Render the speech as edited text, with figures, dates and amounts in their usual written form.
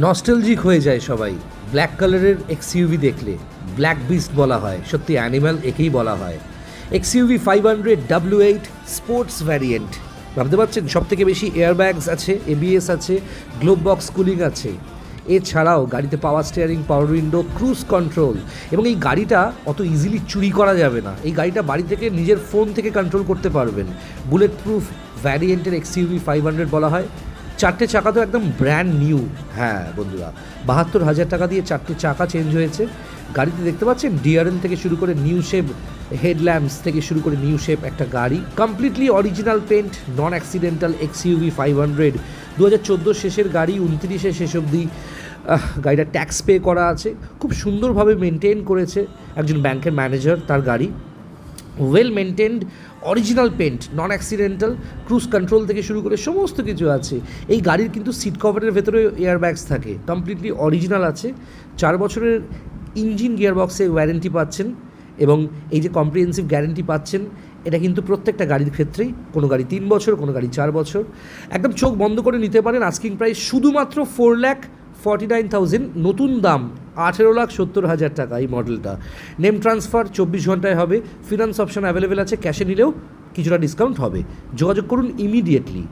Nostalgic হয়ে যায় সবাই ব্ল্যাক কালারের এক্সইউভি দেখলে। ব্ল্যাক বিস্ট বলা হয়, সত্যি অ্যানিম্যাল একেই বলা হয়। এক্সইউভি 500 W8 স্পোর্টস ভ্যারিয়েন্ট, ভাবতে পারছেন সব থেকে বেশি এয়ারব্যাগস আছে, এবিএস আছে, গ্লোব বক্স কুলিং আছে। এছাড়াও গাড়িতে power steering, power window, cruise control. এবং এই গাড়িটা অত ইজিলি চুরি করা যাবে না, এই গাড়িটা বাড়ি থেকে নিজের ফোন থেকে কন্ট্রোল করতে পারবেন। বুলেট প্রুফ ভ্যারিয়েন্টের এক্সইউভি 500 বলা হয়। চারটে চাকা তো একদম ব্র্যান্ড নিউ। হ্যাঁ বন্ধুরা, 72,000 টাকা দিয়ে চারটে চাকা চেঞ্জ হয়েছে গাড়িতে। দেখতে পাচ্ছেন ডিআরএল থেকে শুরু করে নিউ শেপ, হেডল্যাম্পস থেকে শুরু করে নিউ শেপ একটা গাড়ি। কমপ্লিটলি অরিজিনাল পেন্ট, নন অ্যাক্সিডেন্টাল এক্সইউভি 500। 2014 শেষের গাড়ি, 29-এ শেষ অবধি গাড়িটা ট্যাক্স পে করা আছে। খুব সুন্দরভাবে মেনটেন করেছে একজন ব্যাংকের ম্যানেজার তার গাড়ি। ওয়েল মেনটেন্ড, অরিজিনাল পেন্ট, নন অ্যাক্সিডেন্টাল, ক্রুজ কন্ট্রোল থেকে শুরু করে সমস্ত কিছু আছে। এই গাড়ির কিন্তু সিট কভারের ভেতরে এয়ারব্যাগস থাকে, কমপ্লিটলি অরিজিনাল আছে। 4 বছরের ইঞ্জিন গিয়ারবক্সে ওয়ারেন্টি পাচ্ছেন এবং এই যে কম্প্রিহেন্সিভ গ্যারেন্টি পাচ্ছেন, এটা কিন্তু প্রত্যেকটা গাড়ির ক্ষেত্রেই। কোনো গাড়ি 3 বছর, কোনো গাড়ি 4 বছর। একদম চোখ বন্ধ করে নিতে পারেন। আস্কিং প্রাইস শুধুমাত্র 4,49,000, নতুন দাম 18,70,000 টাকা এই মডেলটা। নেম ট্রান্সফার 24 ঘন্টায় হবে। ফিনান্স অপশন অ্যাভেলেবেল আছে, ক্যাশে নিলেও কিছুটা ডিসকাউন্ট হবে। যোগাযোগ করুন ইমিডিয়েটলি।